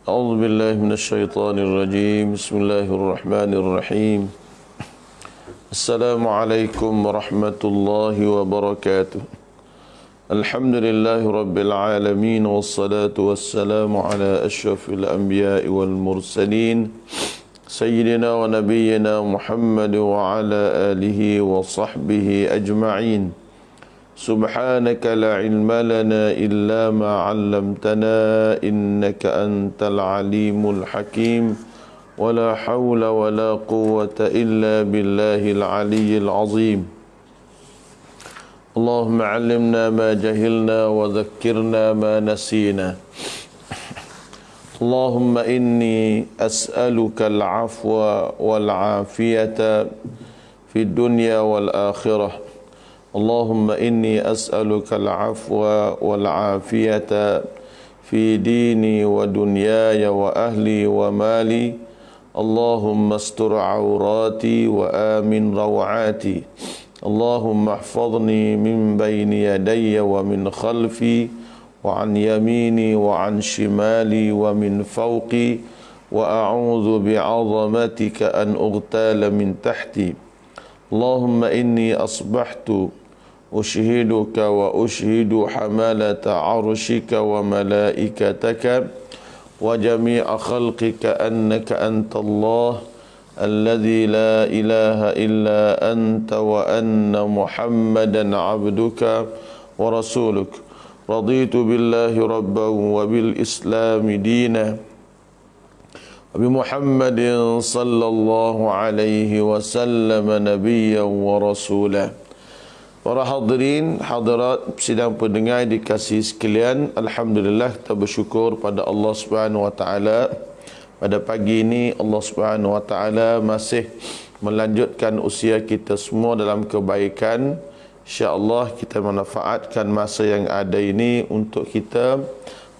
أعوذ بالله من الشيطان الرجيم بسم الله الرحمن الرحيم السلام عليكم ورحمة الله وبركاته الحمد لله رب العالمين والصلاة والسلام على أشرف الأنبياء والمرسلين سيدنا ونبينا محمد وعلى آله وصحبه أجمعين سبحانك لا علم لنا إلا ما علمتنا إنك أنت العليم الحكيم ولا حول ولا قوة إلا بالله العلي العظيم اللهم علمنا ما جهلنا وذكرنا ما نسينا اللهم إني أسألك العفو والعافية في الدنيا والآخرة اللهم إني أسألك العفو والعافية في ديني ودنياي وأهلي ومالي اللهم استر عوراتي وآمن روعاتي اللهم احفظني من بين يدي ومن خلفي وعن يميني وعن شمالي ومن فوقي وأعوذ بعظمتك أن أغتال من تحتي اللهم إني أصبحت أشهدك وأشهد حملة عرشك وملائكتك وجميع خلقك أنك أنت الله الذي لا إله إلا أنت وأن محمدا عبدك ورسولك رضيت بالله ربا وبالإسلام دينا وبمحمد صلى الله عليه وسلم نبيا ورسولا. Para hadirin, hadirat, sidang pendengar dikasihi sekalian, alhamdulillah kita bersyukur pada Allah Subhanahu wa taala. Pada pagi ini Allah Subhanahu wa taala masih melanjutkan usia kita semua dalam kebaikan. Insya-Allah kita manfaatkan masa yang ada ini untuk kita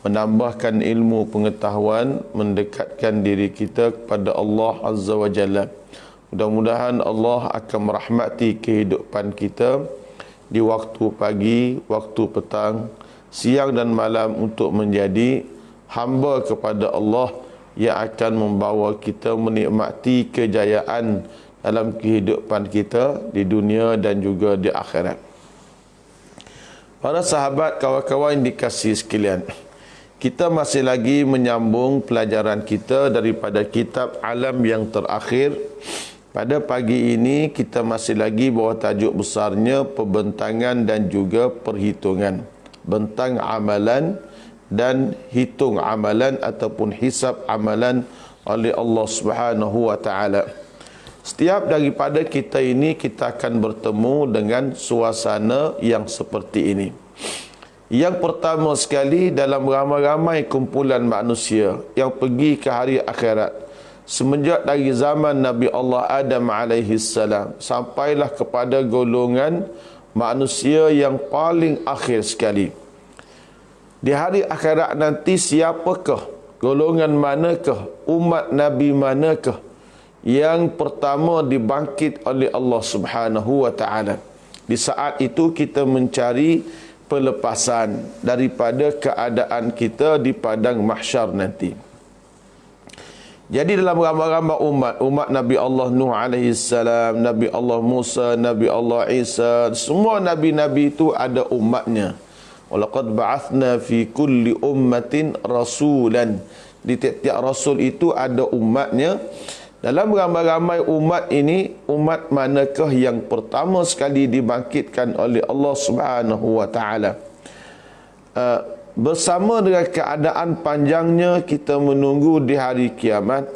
menambahkan ilmu pengetahuan, mendekatkan diri kita kepada Allah Azza wa Jalla. Mudah-mudahan Allah akan merahmati kehidupan kita di waktu pagi, waktu petang, siang dan malam untuk menjadi hamba kepada Allah yang akan membawa kita menikmati kejayaan dalam kehidupan kita di dunia dan juga di akhirat. Para sahabat, kawan-kawan yang dikasihi sekalian, kita masih lagi menyambung pelajaran kita daripada kitab Alam yang Terakhir. Pada pagi ini kita masih lagi bawah tajuk besarnya Pembentangan dan juga Perhitungan. Bentang amalan dan hitung amalan ataupun hisab amalan oleh Allah Subhanahu wa taala. Setiap daripada kita ini kita akan bertemu dengan suasana yang seperti ini. Yang pertama sekali, dalam ramai-ramai kumpulan manusia yang pergi ke hari akhirat, semenjak dari zaman Nabi Allah Adam alaihi salam sampailah kepada golongan manusia yang paling akhir sekali. Di hari akhirat nanti, siapakah, golongan manakah, umat Nabi manakah yang pertama dibangkit oleh Allah Subhanahu wa taala? Di saat itu kita mencari pelepasan daripada keadaan kita di padang mahsyar nanti. Jadi dalam ramai-ramai umat Nabi Allah Nuh alaihi salam, Nabi Allah Musa, Nabi Allah Isa, semua nabi-nabi itu ada umatnya. Walaqad ba'athna fi kulli ummatin rasulan. Di tiap-tiap rasul itu ada umatnya. Dalam ramai-ramai umat ini, umat manakah yang pertama sekali dibangkitkan oleh Allah Subhanahu wa taala? Bersama dengan keadaan panjangnya kita menunggu di hari kiamat,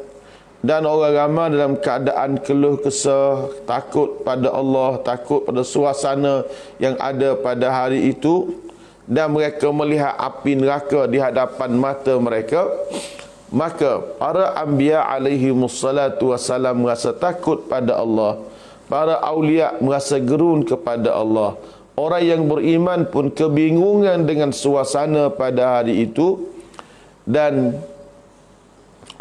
dan orang ramai dalam keadaan keluh kesah, takut pada Allah, takut pada suasana yang ada pada hari itu, dan mereka melihat api neraka di hadapan mata mereka. Maka para anbiya alaihi wassalatu wassalam merasa takut pada Allah. Para awliya merasa gerun kepada Allah. Orang yang beriman pun kebingungan dengan suasana pada hari itu. Dan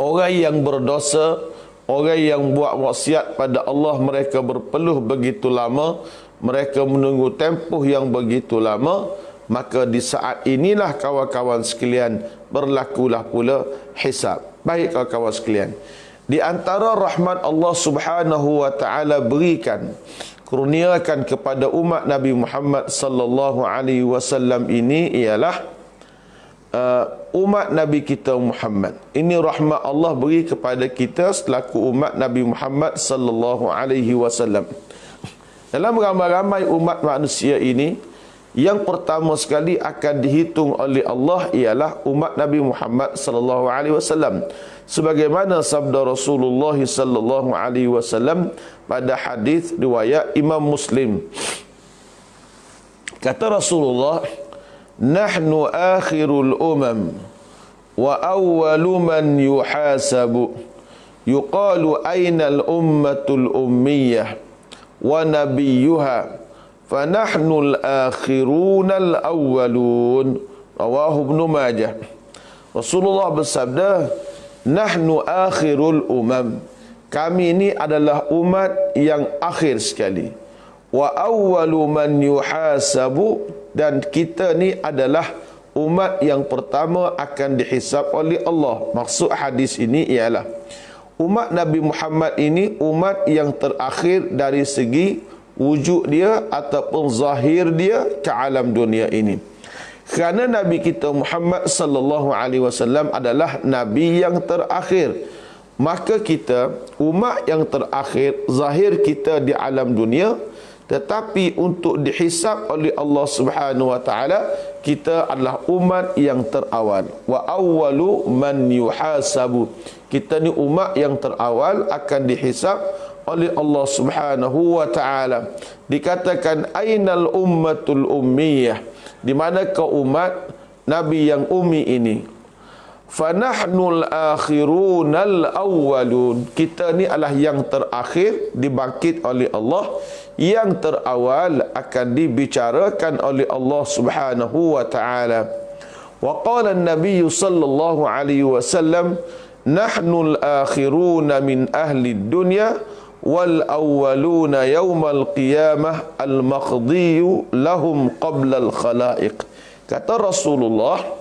orang yang berdosa, orang yang buat maksiat pada Allah, mereka berpeluh begitu lama. mereka menunggu tempoh yang begitu lama, maka di saat inilah kawan-kawan sekalian berlakulah pula hisab. Baik kawan-kawan sekalian, di antara rahmat Allah Subhanahu wa taala berikan, kurniakan kepada umat Nabi Muhammad sallallahu alaihi wasallam ini ialah umat Nabi kita Muhammad. Ini rahmat Allah beri kepada kita selaku umat Nabi Muhammad sallallahu alaihi wasallam. Dalam ramai-ramai umat manusia ini, yang pertama sekali akan dihitung oleh Allah ialah umat Nabi Muhammad sallallahu alaihi wasallam. Sebagaimana sabda Rasulullah sallallahu alaihi wasallam pada hadis riwayat Imam Muslim. Kata Rasulullah, "Nahnu akhirul umam wa awwalu man yuhasabu. Yuqalu aynal ummatul ummiyah wa nabiyyuha. Fanahnul akhirunal awwalun." Rawahu Ibnu Majah. Rasulullah bersabda, "Nahnu akhirul umam." Kami ini adalah umat yang akhir sekali. Wa awwalu man yuhasabu, dan kita ni adalah umat yang pertama akan dihisab oleh Allah. Maksud hadis ini ialah umat Nabi Muhammad ini umat yang terakhir dari segi wujud dia ataupun zahir dia ke alam dunia ini. Kerana Nabi kita Muhammad sallallahu alaihi wasallam adalah nabi yang terakhir, maka kita umat yang terakhir zahir kita di alam dunia, tetapi untuk dihisab oleh Allah Subhanahu wa taala kita adalah umat yang terawal. Wa awwalu man yuhasabu. Kita ni umat yang terawal akan dihisab oleh Allah Subhanahu wa taala. Dikatakan ainal ummatul ummiyah, di manakah umat Nabi yang ummi ini? Fanahnul akhirunal awwalun. Kita ni adalah yang terakhir dibangkit oleh Allah, yang terawal akan dibicarakan oleh Allah Subhanahu wa taala. Wa qala an-nabiy sallallahu alaihi wasallam, "Nahnul akhiruna min ahli dunya wal awwaluna yaumal qiyamah al-maqdiyu lahum qabla al-khalaiq." Kata Rasulullah,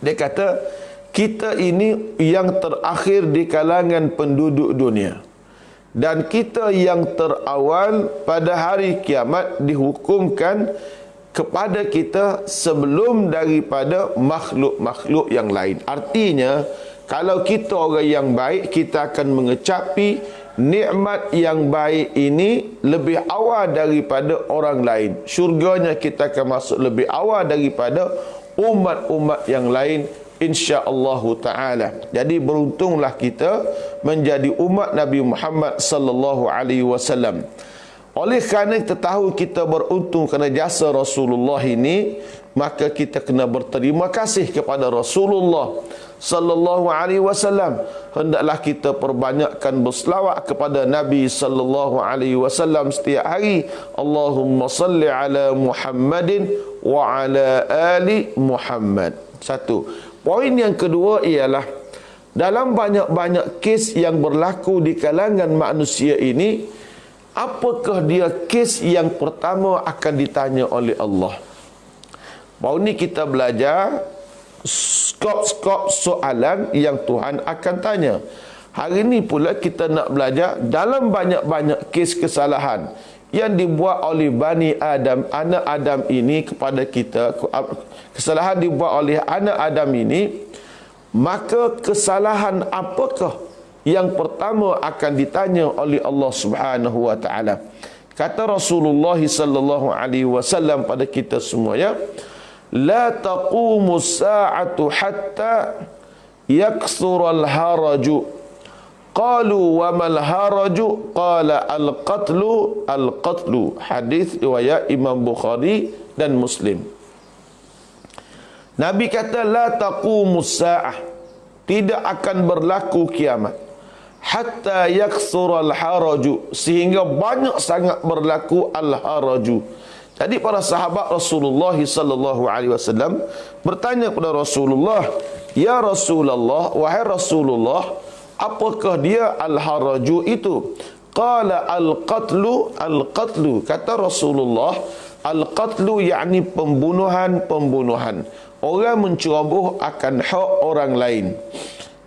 dia kata kita ini yang terakhir di kalangan penduduk dunia, dan kita yang terawal pada hari kiamat dihukumkan kepada kita sebelum daripada makhluk-makhluk yang lain. Artinya, kalau kita orang yang baik, kita akan mengecapi nikmat yang baik ini lebih awal daripada orang lain. Syurganya kita akan masuk lebih awal daripada umat-umat yang lain, insya-Allah taala. Jadi beruntunglah kita menjadi umat Nabi Muhammad sallallahu alaihi wasallam. Oleh kerana kita tahu kita beruntung kerana jasa Rasulullah ini, maka kita kena berterima kasih kepada Rasulullah sallallahu alaihi wasallam. Hendaklah kita perbanyakkan berselawat kepada Nabi sallallahu alaihi wasallam setiap hari. Allahumma salli ala Muhammadin wa ala ali Muhammad. Satu. Poin yang kedua ialah dalam banyak-banyak kes yang berlaku di kalangan manusia ini, apakah dia kes yang pertama akan ditanya oleh Allah? Baru ni kita belajar skop-skop soalan yang Tuhan akan tanya. Hari ni pula kita nak belajar dalam banyak-banyak kes kesalahan yang dibuat oleh Bani Adam, anak Adam ini kepada kita, kesalahan dibuat oleh anak Adam ini, maka kesalahan apakah yang pertama akan ditanya oleh Allah Subhanahu wa taala? Kata Rasulullah sallallahu alaihi wasallam pada kita semua, ya, la taqumu as-sa'atu hatta yakthura al-haraju. Qalu wa mal haraju? Qala al-qatlu. Hadis riwayat Imam Bukhari dan Muslim. Nabi kata la taqumu as-sa'ah, tidak akan berlaku kiamat hatta yakthura al-haraju, sehingga banyak sangat berlaku al-haraju. Jadi para sahabat Rasulullah sallallahu alaihi wasallam bertanya kepada Rasulullah, "Ya Rasulullah, wahai Rasulullah, apakah dia al-haraju itu?" Qala al-qatlu kata Rasulullah, al-qatlu yakni pembunuhan. Orang menceroboh akan hak orang lain.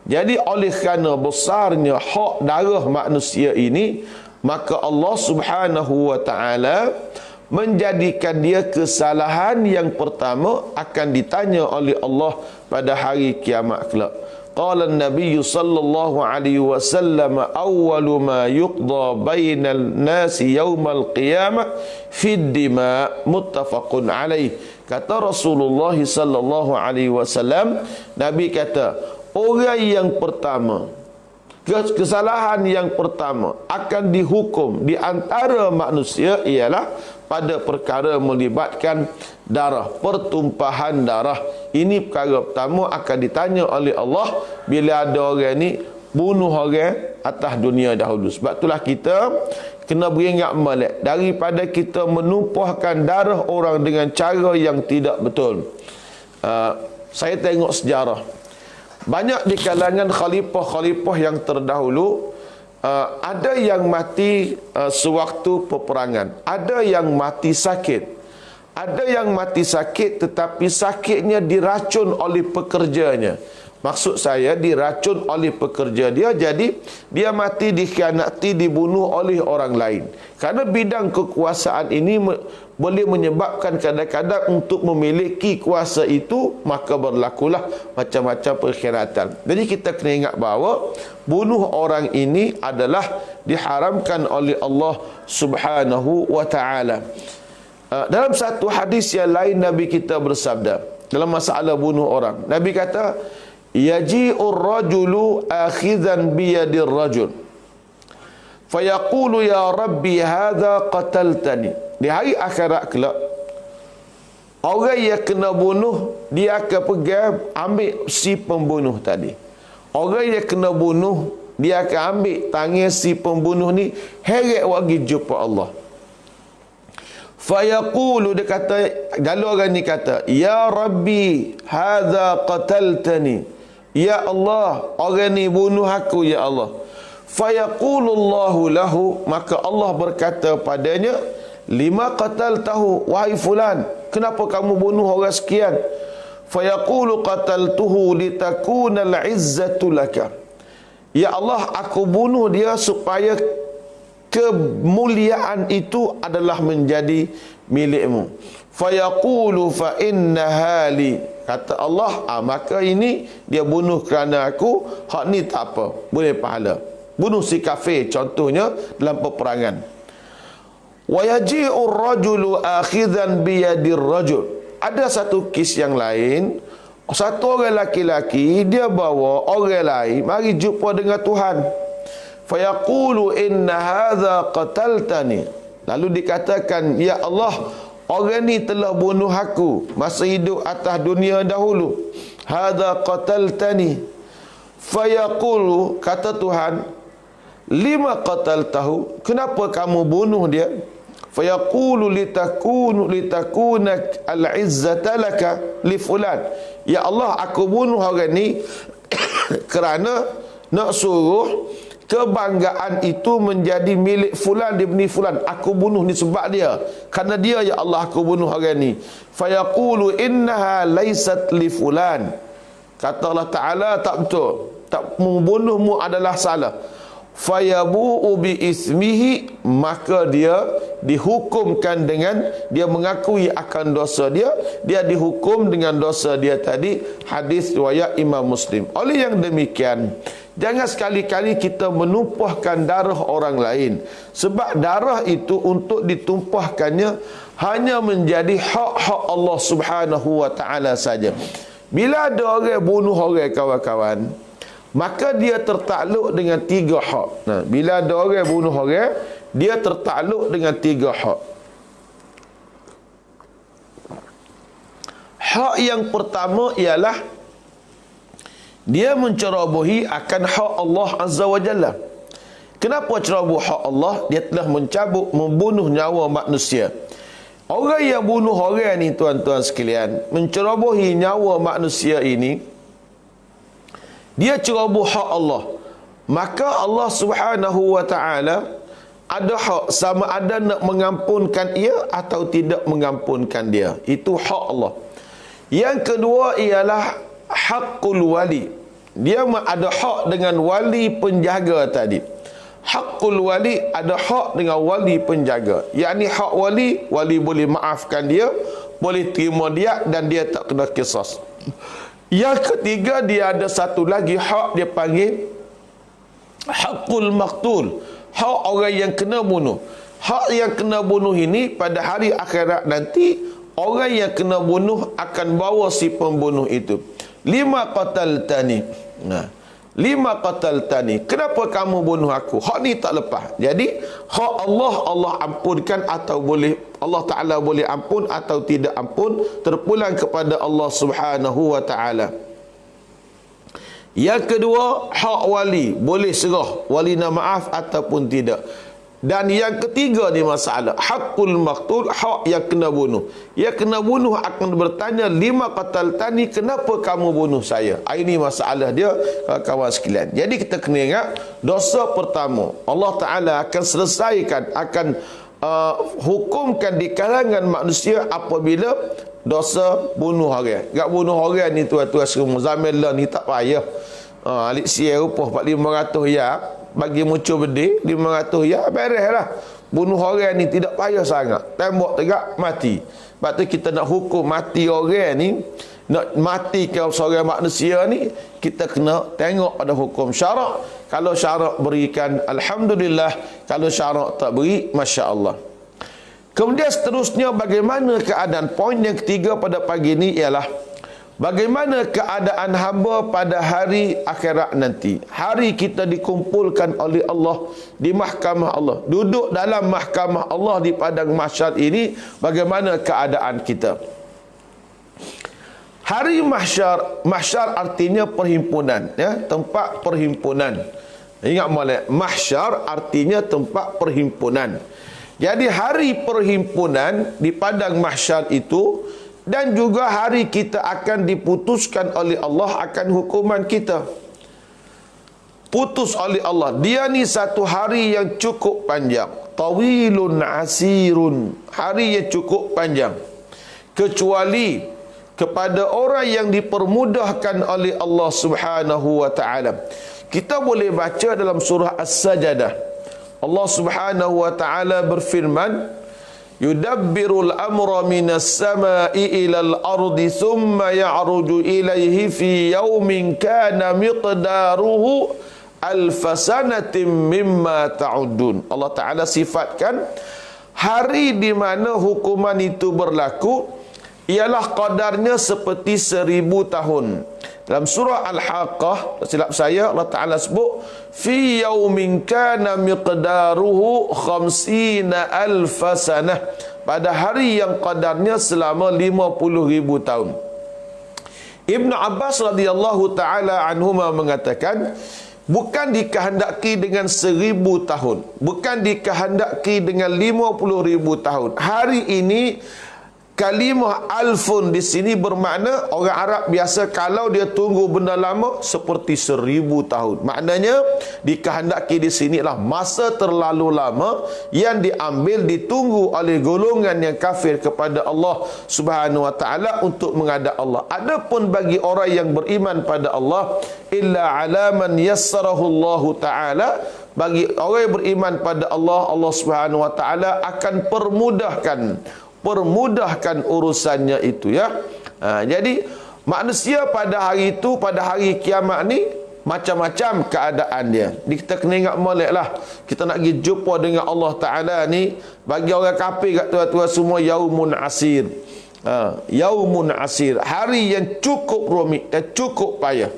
Jadi oleh kerana besarnya hak darah manusia ini, maka Allah Subhanahu wa taala menjadikan dia kesalahan yang pertama akan ditanya oleh Allah pada hari kiamat kelak. Qala an-nabiy sallallahu alaihi wasallam awwalu ma yuqda bainal nasi yaumal qiyamah fid dima, muttafaqun alaih. Kata Rasulullah sallallahu alaihi wasallam, Nabi kata, orang yang pertama, kesalahan yang pertama akan dihukum di antara manusia ialah pada perkara melibatkan darah, pertumpahan darah. Ini perkara pertama akan ditanya oleh Allah bila ada orang ni bunuh orang atas dunia dahulu. Sebab itulah kita kena beringat balik daripada kita menumpahkan darah orang dengan cara yang tidak betul. Saya tengok sejarah, banyak di kalangan khalifah-khalifah yang terdahulu, ada yang mati sewaktu peperangan, ada yang mati sakit, ada yang mati sakit tetapi sakitnya diracun oleh pekerjanya. Maksud saya diracun oleh pekerja dia, jadi dia mati dikhianati, dibunuh oleh orang lain. Kerana bidang kekuasaan ini boleh menyebabkan kadang-kadang untuk memiliki kuasa itu, maka berlakulah macam-macam perkhianatan. Jadi kita kena ingat bahawa bunuh orang ini adalah diharamkan oleh Allah Subhanahu wa taala. Dalam satu hadis yang lain Nabi kita bersabda dalam masalah bunuh orang, Nabi kata, yaji'ur rajulu akhidhan biyadir rajul fayaqulu ya rabbi hadha qataltani. Di hari akhirat kelak, orang yang kena bunuh, dia akan pegang ambil si pembunuh tadi. Orang yang kena bunuh, dia akan ambil tangan si pembunuh ni, heret lagi jumpa Allah. Fayaqulu, dia kata, lalu orang ni kata, ya rabbi hadha qataltani, ya Allah, orang ni bunuh aku, ya Allah. Fayaqulullahu lahu, maka Allah berkata padanya, lima qataltahu, wahai fulan, kenapa kamu bunuh orang sekian? Fayaqulu qataltuhu litakuna al-izzatu laka, ya Allah, aku bunuh dia supaya kemuliaan itu adalah menjadi milikmu. Fayaqulu fa innaha li, kata Allah, maka ini dia bunuh kerana aku, hak ni tak apa, boleh pahala. Bunuh si kafir contohnya dalam peperangan. Wa yaji'ur rajulu akhidhan biyadir rajul. Ada satu kes yang lain, satu orang laki-laki dia bawa orang lain mari jumpa dengan Tuhan. Fayaqulu inna hadha qataltani, lalu dikatakan, ya Allah, orang ni telah bunuh aku masa hidup atas dunia dahulu. Hadha qataltani. Fayaqulu, kata Tuhan, lima qataltahu, kenapa kamu bunuh dia? Fayaqulu litakuna al-izzata laka li fulan, ya Allah, aku bunuh orang ni kerana nak suruh kebanggaan itu menjadi milik fulan ibni fulan. Aku bunuh ni sebab dia, kerana dia, ya Allah, aku bunuh orang ni. Fayaqulu innaha laysat li fulan, kata Allah Ta'ala, tak betul, tak, membunuhmu adalah salah. Fayabu'u bi ismihi, maka dia dihukumkan dengan, dia mengakui akan dosa dia, dia dihukum dengan dosa dia tadi. Hadis riwayat Imam Muslim. Oleh yang demikian, jangan sekali-kali kita menumpahkan darah orang lain, sebab darah itu untuk ditumpahkannya hanya menjadi hak-hak Allah Subhanahu wa taala saja. Bila ada orang bunuh orang, kawan-kawan, maka dia tertakluk dengan tiga hak. Nah, bila ada orang bunuh orang, dia tertakluk dengan tiga hak. Hak yang pertama ialah dia mencerobohi akan hak Allah Azza wa Jalla. Kenapa ceroboh hak Allah? Dia telah membunuh nyawa manusia. Orang yang bunuh orang ni, tuan-tuan sekalian, mencerobohi nyawa manusia ini, dia ceroboh hak Allah. Maka Allah Subhanahu wa taala ada hak sama ada nak mengampunkan ia atau tidak mengampunkan dia. Itu hak Allah. Yang kedua ialah haqqul wali. Dia ada hak dengan wali penjaga tadi. Haqqul wali ada hak dengan wali penjaga. Yakni hak wali, wali boleh maafkan dia, boleh terima dia dan dia tak kena qisas. Yang ketiga dia ada satu lagi hak dia panggil haqqul maqtul. Hak orang yang kena bunuh. Hak yang kena bunuh ini pada hari akhirat nanti orang yang kena bunuh akan bawa si pembunuh itu. 5 qataltani. Nah, 5 qataltani. Kenapa kamu bunuh aku? Hak ni tak lepas. Jadi hak Allah, Allah ampunkan atau boleh Allah Taala boleh ampun atau tidak ampun, terpulang kepada Allah Subhanahu wa taala. Yang kedua, hak wali, boleh serah wali nak maaf ataupun tidak. Dan yang ketiga ni masalah haqqul maqtul, hak yang kena bunuh. Yang kena bunuh akan bertanya 5 qataltani, kenapa kamu bunuh saya? Ini masalah dia, kawan sekalian. Jadi kita kena ingat, dosa pertama Allah Taala akan selesaikan, akan hukumkan di kalangan manusia apabila dosa bunuh orang. Gak bunuh orang ni tuan-tuan semua zaman lah ni tak payah. Alik siya upah 500 ya, bagi muncul bedi 500 ya, bereslah. Bunuh orang ni tidak payah sangat. Tembok tegak mati. Sebab tu kita nak hukum mati orang ni, nak matikan seorang manusia ni, kita kena tengok pada hukum syarak. Kalau syarak berikan, alhamdulillah. Kalau syarak tak beri, masya-Allah. Kemudian seterusnya, bagaimana keadaan? Poin yang ketiga pada pagi ini ialah bagaimana keadaan hamba pada hari akhirat nanti. Hari kita dikumpulkan oleh Allah di mahkamah Allah. Duduk dalam mahkamah Allah di padang mahsyar ini, bagaimana keadaan kita? Hari mahsyar, mahsyar artinya perhimpunan, ya, tempat perhimpunan. Ingat molek, mahsyar artinya tempat perhimpunan. Jadi hari perhimpunan di padang mahsyar itu, dan juga hari kita akan diputuskan oleh Allah akan hukuman kita. Putus oleh Allah. Dia ni satu hari yang cukup panjang. Tawilun asirun. Hari yang cukup panjang. Kecuali kepada orang yang dipermudahkan oleh Allah Subhanahu wa taala. Kita boleh baca dalam surah As-Sajdah. Allah Subhanahu wa taala berfirman, yudabbirul amra minas sama'i ilal ardi thumma ya'ruju ilaihi fi yaumin kana miqdaruhu alfasanatin mimma ta'udun. Allah Ta'ala sifatkan hari di mana hukuman itu berlaku ialah qadarnya seperti 1000 tahun. Dalam surah Al-Haqqah, silap saya, Allah Ta'ala sebut fi yaumin kana miqdaruhu 50,000 sanah, pada hari yang qadarnya selama 50,000 tahun. Ibn Abbas radhiyallahu ta'ala anhuma mengatakan, bukan dikehendaki dengan 1000 tahun, bukan dikehendaki dengan 50,000 tahun. Hari ini kalimah alfun di sini bermakna orang Arab biasa kalau dia tunggu benda lama seperti 1000 tahun. Maknanya dikehendaki di sinilah masa terlalu lama yang diambil ditunggu oleh golongan yang kafir kepada Allah Subhanahu wa taala untuk menghadap Allah. Adapun bagi orang yang beriman pada Allah, illa ala man yassarahu Allah taala, bagi orang yang beriman pada Allah, Allah Subhanahu wa taala akan permudahkan urusannya itu, ya. Jadi manusia pada hari itu, pada hari kiamat ni macam-macam keadaan dia. Kita kena ingat molek lah, kita nak pergi jumpa dengan Allah Ta'ala ni, bagi orang kafir kat tuan-tuan semua, yaumun asir. Yaumun asir, hari yang cukup rumit dan cukup payah.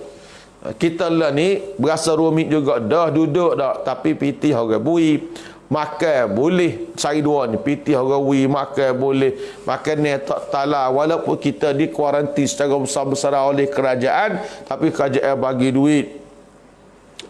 Kita lah ni berasa rumit juga, dah duduk dah, tapi pitih orang bui. Makan boleh, cari dua ni, pitih orang wi, makan boleh, makan ni tak talah, walaupun kita di kuarantin secara besar-besaran oleh kerajaan, tapi kerajaan bagi duit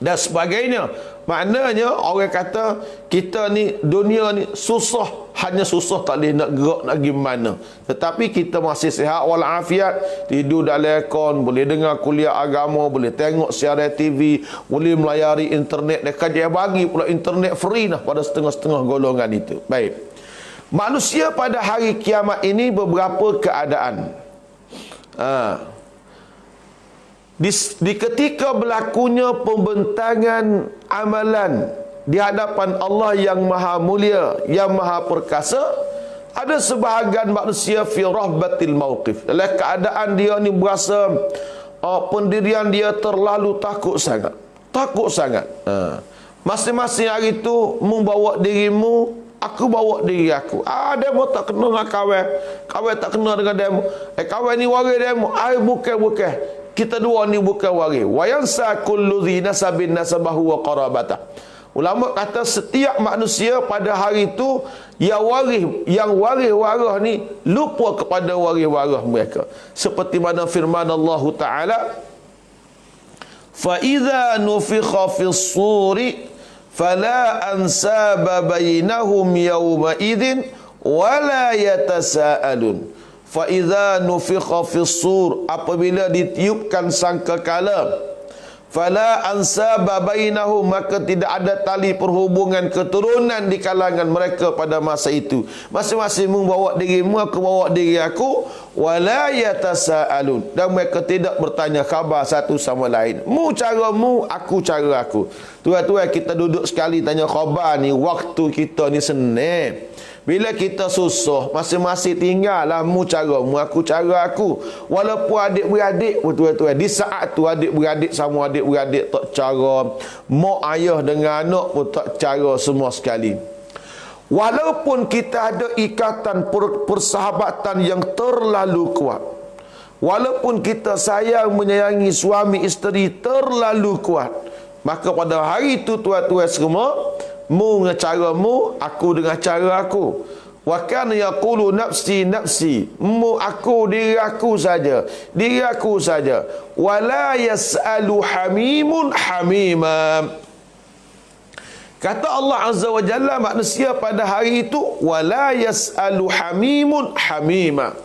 dan sebagainya. Maknanya orang kata kita ni, dunia ni susah, hanya susah tak boleh nak gerak nak pergi mana. Tetapi kita masih sihat walafiat, tidur dalam aircon, boleh dengar kuliah agama, boleh tengok siaran TV, boleh melayari internet. Dia bagi pula internet free dah pada setengah-setengah golongan itu. Baik. Manusia pada hari kiamat ini beberapa keadaan. Di ketika berlakunya pembentangan amalan di hadapan Allah yang maha mulia, yang maha perkasa, ada sebahagian manusia fi rahbatil mauqif, dalam keadaan dia ni berasa pendirian dia terlalu takut sangat. Masing-masing hari tu membawa dirimu, aku bawa diri aku. Demo tak kena dengan kawan tak kena dengan demo. Kawan ni waris demo, bukan. Kita dua ni bukan waris. Wa yansa kullu dhi nasabin nasabahu wa qarabatah. Ulama kata setiap manusia pada hari itu yang waris ni lupa kepada waris mereka. Seperti mana firman Allah Taala, fa idza nufikha fis suri fala ansaba bainahum yawma idzin wala yatasaalun. Fa idza nufikha fis sur, apabila ditiupkan sangkakala, fala ansaba bainahum, maka tidak ada tali perhubungan keturunan di kalangan mereka pada masa itu. Masing-masing membawa dirimu, aku bawa diri aku, wala yatasaalun, dan mereka tidak bertanya khabar satu sama lain. Mu caramu, aku cara aku. Tuan-tuan, kita duduk sekali tanya khabar ni, waktu kita ni senang. Bila kita susah, masing-masing tinggallah, mu caramu, aku cara aku. Walaupun adik-beradik, betul-betul di saat tu adik-beradik sama adik-beradik tak cara, mak ayah dengan anak pun tak cara semua sekali. Walaupun kita ada ikatan persahabatan yang terlalu kuat, walaupun kita sayang menyayangi suami isteri terlalu kuat, maka pada hari itu tuan-tuan semua, mu dengan caramu, aku dengan cara aku. Wa kana yaqulu nafsi nafsi, mu aku, diri aku saja. Wala yasalu hamimun hamima. Kata Allah Azza wa Jalla, manusia pada hari itu wala yasalu hamimun hamima.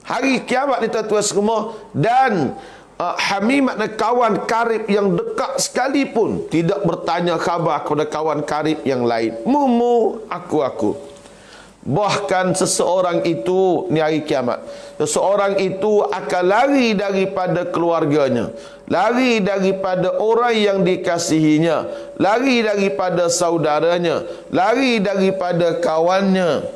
Hari kiamat ni tuan-tuan semua, dan hamim makna kawan karib yang dekat sekalipun tidak bertanya khabar kepada kawan karib yang lain. Mu, aku. Bahkan seseorang itu, ni hari kiamat, seseorang itu akan lari daripada keluarganya, lari daripada orang yang dikasihinya, lari daripada saudaranya, lari daripada kawannya.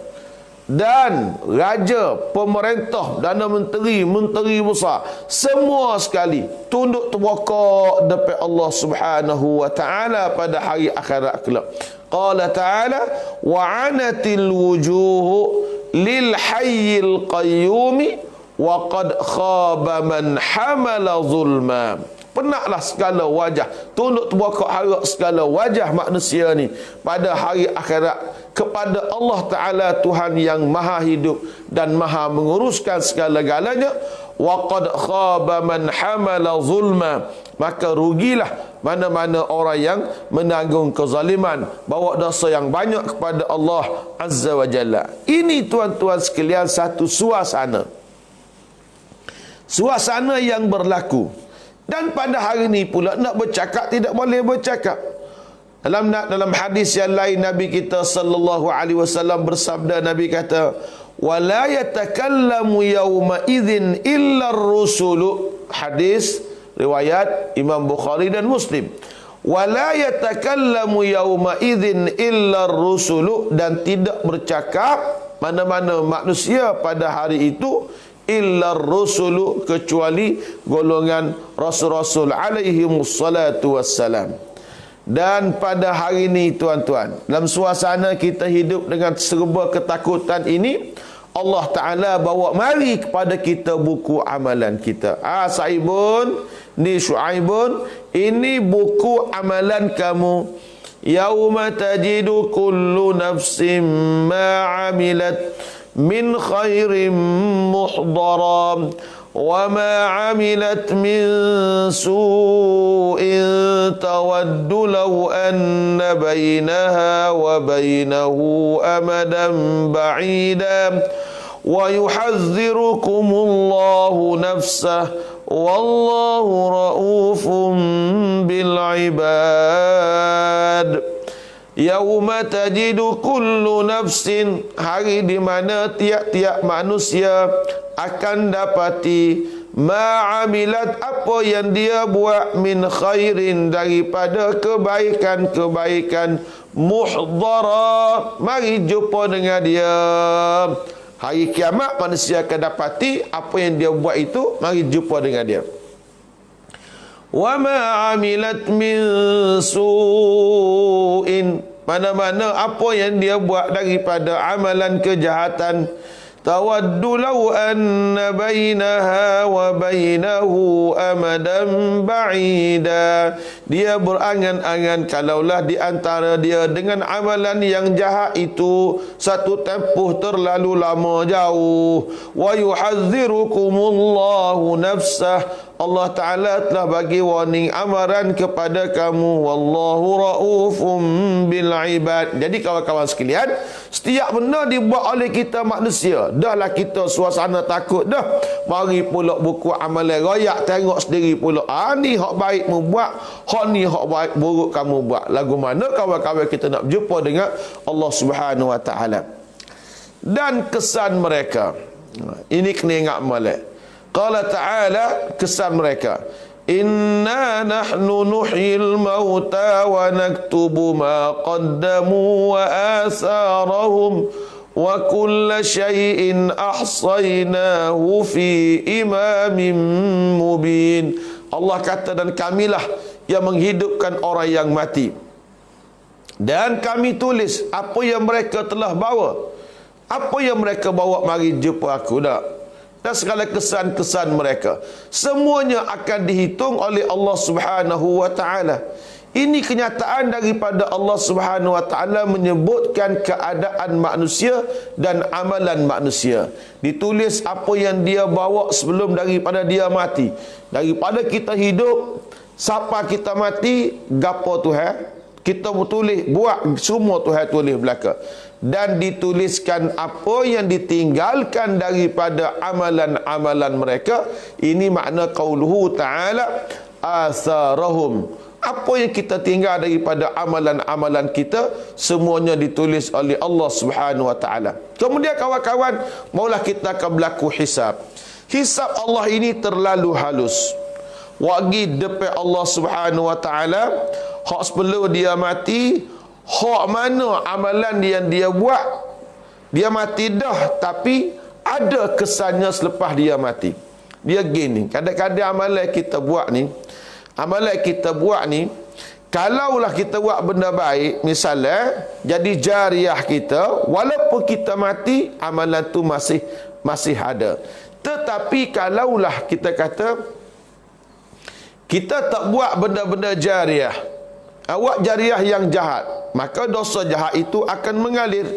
Dan raja, pemerintah, Perdana Menteri, menteri besar, semua sekali tunduk terpokok depan Allah Subhanahu wa taala pada hari akhirat kelak. Qala ta'ala wa 'anatil wujuhu lil hayyil qayyum wa qad khaba man hamala zulma. Penatlah segala wajah, tunduk terbokok harap segala wajah manusia ni pada hari akhirat kepada Allah Ta'ala, Tuhan yang maha hidup dan maha menguruskan segala-galanya. Wa qad khaba man hamala zulma, maka rugilah mana-mana orang yang menanggung kezaliman, bawa dosa yang banyak kepada Allah Azza wa Jalla. Ini tuan-tuan sekalian satu suasana yang berlaku. Dan pada hari ini pula nak bercakap tidak boleh bercakap. Dalam hadis yang lain Nabi kita sallallahu alaihi wasallam bersabda, Nabi kata, "Wala yatakallamu yawma idzin illa ar-rusulu." Hadis riwayat Imam Bukhari dan Muslim. "Wala yatakallamu yawma idzin illa ar-rusulu," dan tidak bercakap mana-mana manusia pada hari itu illa rusulu, kecuali golongan rasul-rasul alaihimus salatu wassalam. Dan pada hari ini tuan-tuan, dalam suasana kita hidup dengan serba ketakutan ini, Allah Ta'ala bawa mari kepada kita buku amalan kita. Saibun, ni Syuaibun, ini buku amalan kamu. Yauma tajidu kullu nafsin ma amilat min khairin muhdara wa ma 'amilat min su'in tawaddu law anna bainaha wa bainahu amadan ba'ida wa yuhadhdhirukumullahu nafsah wallahu raufum bil ibad. Yauma tajidu kullu nafsin, hari di mana tiap-tiap manusia akan dapati ma'amilat, apa yang dia buat, min khairin, daripada kebaikan-kebaikan, muhdara, mari jumpa dengan dia. Hari kiamat manusia akan dapati apa yang dia buat itu, mari jumpa dengan dia. Wa ma 'amilat min su'in, mana-mana apa yang dia buat daripada amalan kejahatan, tawaddu law anna bainaha wa bainahu amadan ba'ida, dia berangan-angan kalaulah di antara dia dengan amalan yang jahat itu satu tempoh terlalu lama jauh. Wa yuhadhdhirukumullahu nafsah, Allah Ta'ala telah bagi warning, amaran kepada kamu. Wallahu ra'ufum bil ibad. Jadi kawan-kawan sekalian, setiap benda dibuat oleh kita manusia, dahlah kita suasana takut dah. Mari pula buku amalan royak, tengok sendiri pula. Ni hak baik mu buat, hak ni hak baik buruk kamu buat. Lagu mana kawan-kawan kita nak berjumpa dengan Allah Subhanahu Wa Ta'ala. Dan kesan mereka, ini kena ingat molek. Qala ta'ala, kesan mereka, inna nahnu nuhyil mauta wa naktubu ma qaddamu wa atharahum wa kulla syai'in ahsaynahu fi imamin mubin. Allah kata, dan kamilah yang menghidupkan orang yang mati, dan kami tulis apa yang mereka telah bawa. Apa yang mereka bawa, mari jumpa aku dah. Dan segala kesan-kesan mereka semuanya akan dihitung oleh Allah Subhanahu Wa Ta'ala. Ini kenyataan daripada Allah Subhanahu Wa Ta'ala menyebutkan keadaan manusia dan amalan manusia. Ditulis apa yang dia bawa sebelum daripada dia mati. Daripada kita hidup sampai kita mati, gapo Tuhan kita tulis, buat semua Tuhan tulis belaka. Dan dituliskan apa yang ditinggalkan daripada amalan-amalan mereka. Ini makna qauluhu ta'ala atharahum. Apa yang kita tinggal daripada amalan-amalan kita, semuanya ditulis oleh Allah Subhanahu Wa Ta'ala. Kemudian kawan-kawan, maulah kita akan berlaku hisab. Hisab Allah ini terlalu halus. Wagi depan Allah Subhanahu Wa Ta'ala, hak sebelum dia mati, hak mana amalan yang dia buat, dia mati dah, tapi ada kesannya selepas dia mati. Dia gini, kadang-kadang amalan kita buat ni, kalaulah kita buat benda baik, misalnya jadi jariah kita, walaupun kita mati, amalan tu masih ada. Tetapi kalaulah kita kata kita tak buat benda-benda jariah, awak jariah yang jahat, maka dosa jahat itu akan mengalir.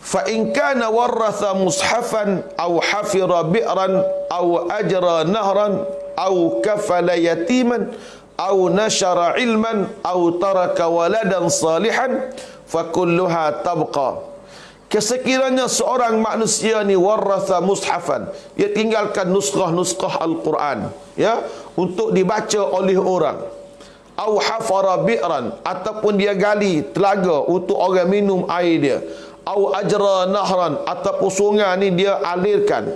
Fa in kana waratha mushafan aw hafira bi'ran aw ajra nahran aw kafala yatiman aw nashara ilman aw taraka waladan salihan fa kulluha tabqa. Kesekiranya seorang manusia ni waratha mushafan, dia tinggalkan nuskah-nuskah Al-Quran, ya, untuk dibaca oleh orang, au hafara bi'ran, ataupun dia gali telaga untuk orang minum air dia, au ajra nahran, ataupun sungai ni dia alirkan,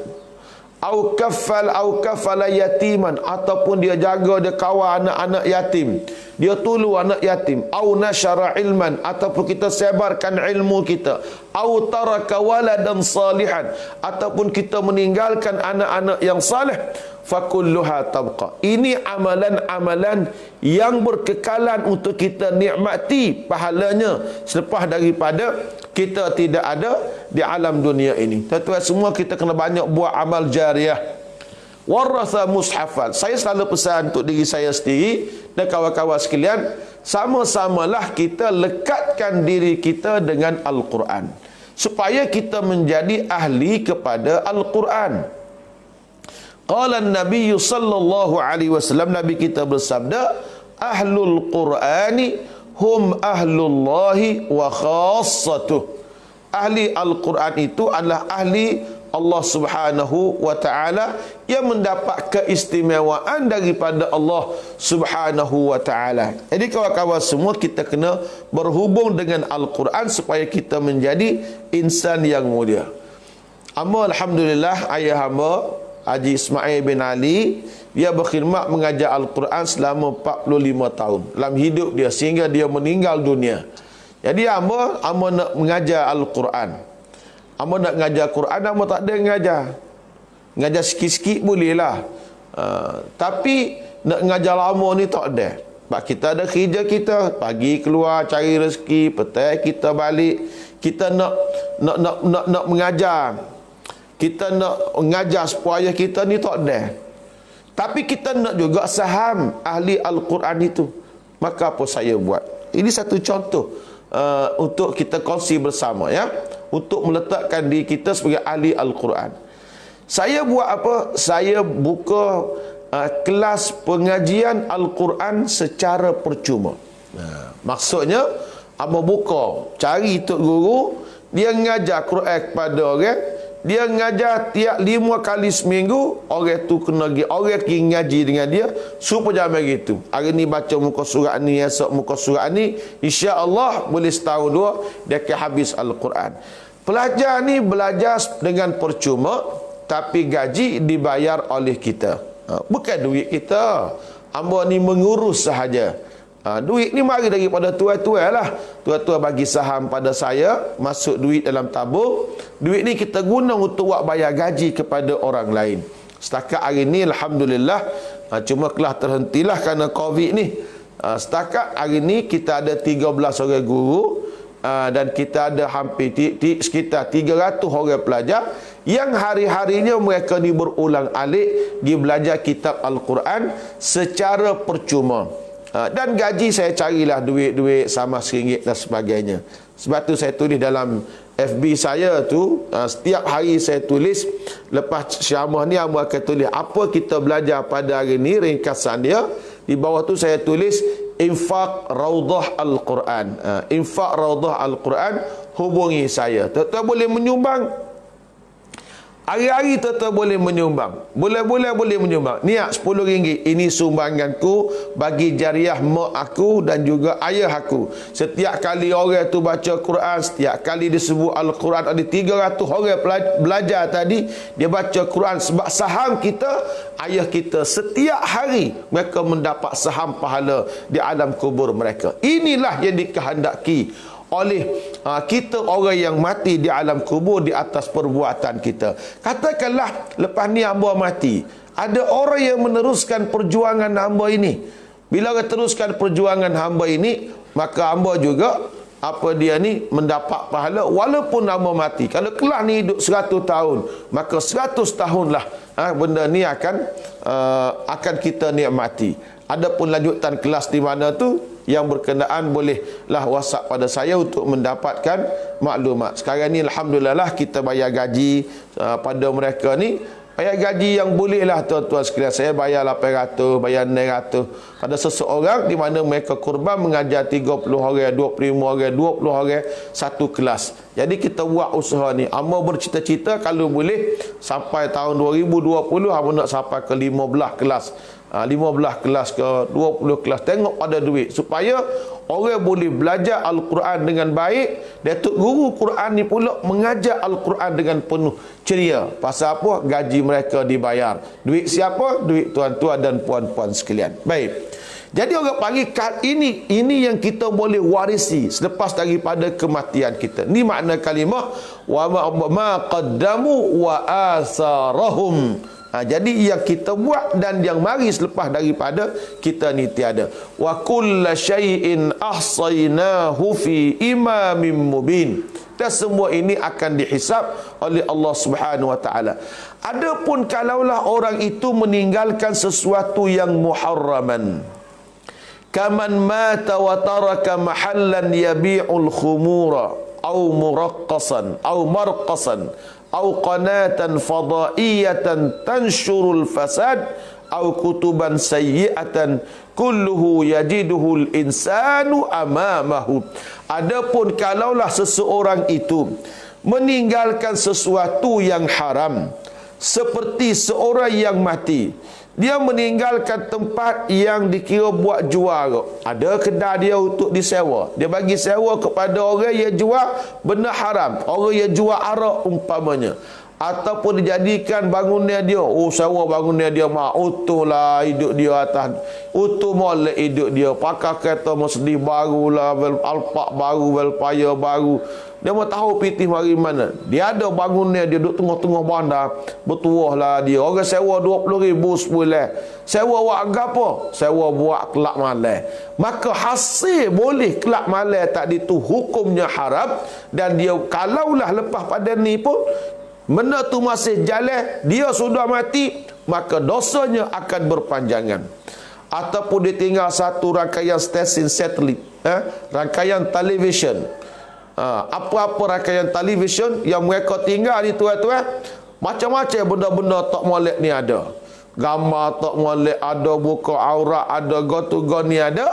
au kafala yatiman, ataupun dia jaga, dia kawal anak-anak yatim, dia tolong anak yatim, au nasyara ilman, ataupun kita sebarkan ilmu kita, au taraka waladan salihan, ataupun kita meninggalkan anak-anak yang saleh, fakulluha tabqa. Ini amalan-amalan yang berkekalan untuk kita nikmati pahalanya selepas daripada kita tidak ada di alam dunia ini. Tuan-tuan semua, kita kena banyak buat amal jariah. Waratha mushafan. Saya selalu pesan untuk diri saya sendiri dan kawan-kawan sekalian, sama-samalah kita lekatkan diri kita dengan Al-Quran. supaya kita menjadi ahli kepada Al-Quran. Qala Nabi sallallahu alaihi wasallam, Nabi kita bersabda, ahlul Qur'ani hum ahlullahi wa khassatuh. Ahli Al-Quran itu adalah ahli Allah Subhanahu wa ta'ala yang mendapat keistimewaan daripada Allah Subhanahu wa ta'ala. Jadi kawan-kawan semua, kita kena berhubung dengan Al-Quran supaya kita menjadi insan yang mulia. Alhamdulillah, ayah hamba Haji Ismail bin Ali, dia berkhidmat mengajar Al-Quran selama 45 tahun dalam hidup dia sehingga dia meninggal dunia. Jadi hamba nak mengajar Al-Quran. Hamba nak mengajar Quran, hamba tak ada mengajar. Mengajar sikit-sikit bolehlah. Tapi nak mengajar lama ni tak ada. Sebab kita ada kerja kita, pagi keluar cari rezeki, petang kita balik. Kita nak mengajar. Kita nak mengajar supaya kita ni tak ada. Tapi kita nak juga saham ahli Al-Quran itu. Maka apa saya buat? Ini satu contoh untuk kita kongsi bersama, ya, untuk meletakkan diri kita sebagai ahli Al-Quran. Saya buat apa? Saya buka kelas pengajian Al-Quran secara percuma. Maksudnya, apa buka, cari tok guru, dia mengajar Quran kepada orang. Dia mengajar tiap 5 kali seminggu, orang tu kena pergi, orang pergi ngaji dengan dia, supaya macam gitu. Hari ni baca muka surat ni, esok muka surat ni, insya-Allah boleh setahun dua dia akan habis Al-Quran. Pelajar ni belajar dengan percuma, tapi gaji dibayar oleh kita. Bukan duit kita. Hamba ni mengurus sahaja. Duit ni mari daripada tuan-tuan lah. Tuan-tuan bagi saham pada saya, masuk duit dalam tabung. Duit ni kita guna untuk buat bayar gaji kepada orang lain. Setakat hari ni Alhamdulillah, cuma kelas terhentilah kerana Covid ni. Setakat hari ni kita ada 13 orang guru, dan kita ada hampir sekitar 300 orang pelajar yang hari-harinya mereka ni berulang alik di belajar kitab Al-Quran secara percuma. Dan gaji saya carilah duit-duit sama RM1 dan sebagainya. Sebab tu saya tulis dalam FB saya tu, setiap hari saya tulis, lepas syamah ni Amba akan tulis apa kita belajar pada hari ni, ringkasan dia. Di bawah tu saya tulis infak Raudah Al-Quran. Infak Raudah Al-Quran, hubungi saya. Tuan-tuan boleh menyumbang. Hari-hari tuan-tuan boleh menyumbang. Bulan-bulan boleh menyumbang. Niat RM10. Ini sumbanganku bagi jariah mak aku dan juga ayah aku. Setiap kali orang tu baca Quran, setiap kali disebut Al-Quran, ada 300 orang belajar tadi, dia baca Quran. Sebab saham kita, ayah kita, setiap hari mereka mendapat saham pahala di alam kubur mereka. Inilah yang dikehendaki oleh kita orang yang mati di alam kubur di atas perbuatan kita. Katakanlah lepas ni hamba mati, ada orang yang meneruskan perjuangan hamba ini. Bila orang teruskan perjuangan hamba ini, maka hamba juga dia ni mendapat pahala walaupun hamba mati. Kalau kelak ni hidup 100 tahun, maka 100 tahunlah benda ni akan kita nikmati. Adapun lanjutan kelas di mana tu yang berkenaan, bolehlah WhatsApp pada saya untuk mendapatkan maklumat. Sekarang ni Alhamdulillah kita bayar gaji pada mereka ni. Bayar gaji yang bolehlah tuan-tuan sekalian. Saya bayar 800, bayar 900 pada seseorang di mana mereka kurban mengajar 30 orang, 25 orang, 20 orang satu kelas. Jadi kita buat usaha ni. Amba bercita-cita kalau boleh sampai tahun 2020 amba nak sampai ke 15 kelas. 15 kelas ke 20 kelas, tengok pada duit supaya orang boleh belajar Al-Quran dengan baik. Datuk guru Quran ni pula mengajar Al-Quran dengan penuh ceria. Pasal apa? Gaji mereka dibayar. Duit siapa? Duit tuan-tuan dan puan-puan sekalian. Baik. Jadi orang panggil ini yang kita boleh warisi selepas daripada kematian kita. Ni makna kalimah wa ma qaddamu wa asarahum. Jadi yang kita buat dan yang mari selepas daripada kita ni tiada. Wa kulla syai'in ahsaynahu fi imamin mubin. Dan semua ini akan dihisab oleh Allah Subhanahu wa taala. Adapun kalaulah orang itu meninggalkan sesuatu yang muharraman, kaman mata wa taraka mahallan yabi'ul khumura, au muraqqasan au marqasan au qanatan fadaiyatan tanshurul fasad au kutuban sayyi'atan kulluhu yajiduhul insanu amamahu. Adapun kalaulah seseorang itu meninggalkan sesuatu yang haram, seperti seorang yang mati, dia meninggalkan tempat yang dikira buat jual. Ada kedai dia untuk disewa, dia bagi sewa kepada orang yang jual benda haram, orang yang jual arak umpamanya, ataupun dijadikan bangunan dia, sewa bangunan dia mak utuhlah hidup dia atas, utuh molek hidup dia, pakai kereta Mercedes barulah, Alphard baru, Velfire baru. Dia mau tahu pitih mari mana. Dia ada bangunnya, dia duduk tengah-tengah bandar. Bertuah lah dia. Orang sewa 20,000 sebulan. Sewa buat apa? Sewa buat kelak malam. Maka hasil boleh kelak malam tadi tu hukumnya haram. Dan dia kalaulah lepas pada ni pun benda tu masih jalan, dia sudah mati, maka dosanya akan berpanjangan. Ataupun dia tinggal satu rangkaian stesen satelit, rangkaian televisyen, apa-apa rangkaian televisyen yang mereka tinggal ni tuan-tuan, macam-macam benda-benda tak molek ni ada. Gambar tak molek ada, buka aurat ada, go ni ada.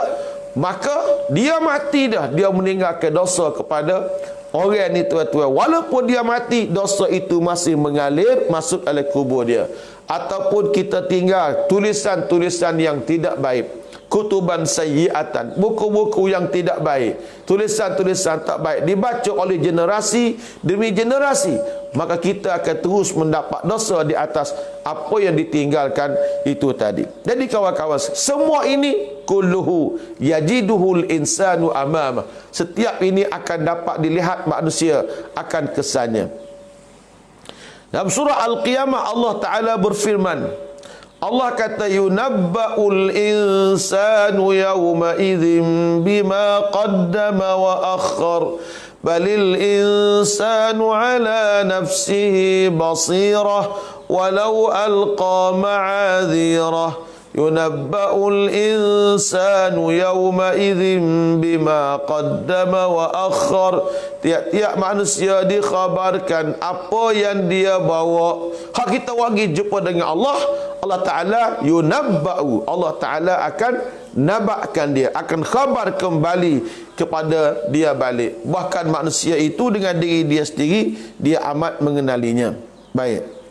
Maka dia mati dah, dia meninggalkan dosa kepada orang ni tuan-tuan. Walaupun dia mati, dosa itu masih mengalir masuk dalam kubur dia. Ataupun kita tinggal tulisan-tulisan yang tidak baik, kutuban sayyi'atan, buku-buku yang tidak baik, tulisan-tulisan tak baik dibaca oleh generasi demi generasi, maka kita akan terus mendapat dosa di atas apa yang ditinggalkan itu tadi. Jadi kawan-kawan, semua ini kulluhu yajiduhul insanu amama. Setiap ini akan dapat dilihat manusia akan kesannya. Dalam surah Al-Qiyamah Allah Ta'ala berfirman, Allah kata yunabba'ul insanu yawma idzin bima qaddama wa akhkhar balil insanu ala nafsihi basirah walau alqa ma'adhirah. Yunabba'ul insanu yawma idzin bima qaddama wa akhkhar. Tiap-tiap manusia dikhabarkan apa yang dia bawa. Hak kita wagi jumpa dengan Allah, Allah Ta'ala yunabba'u, Allah Ta'ala akan nabakkan dia, akan khabar kembali kepada dia balik. Bahkan manusia itu dengan diri dia sendiri, dia amat mengenalinya. Baik.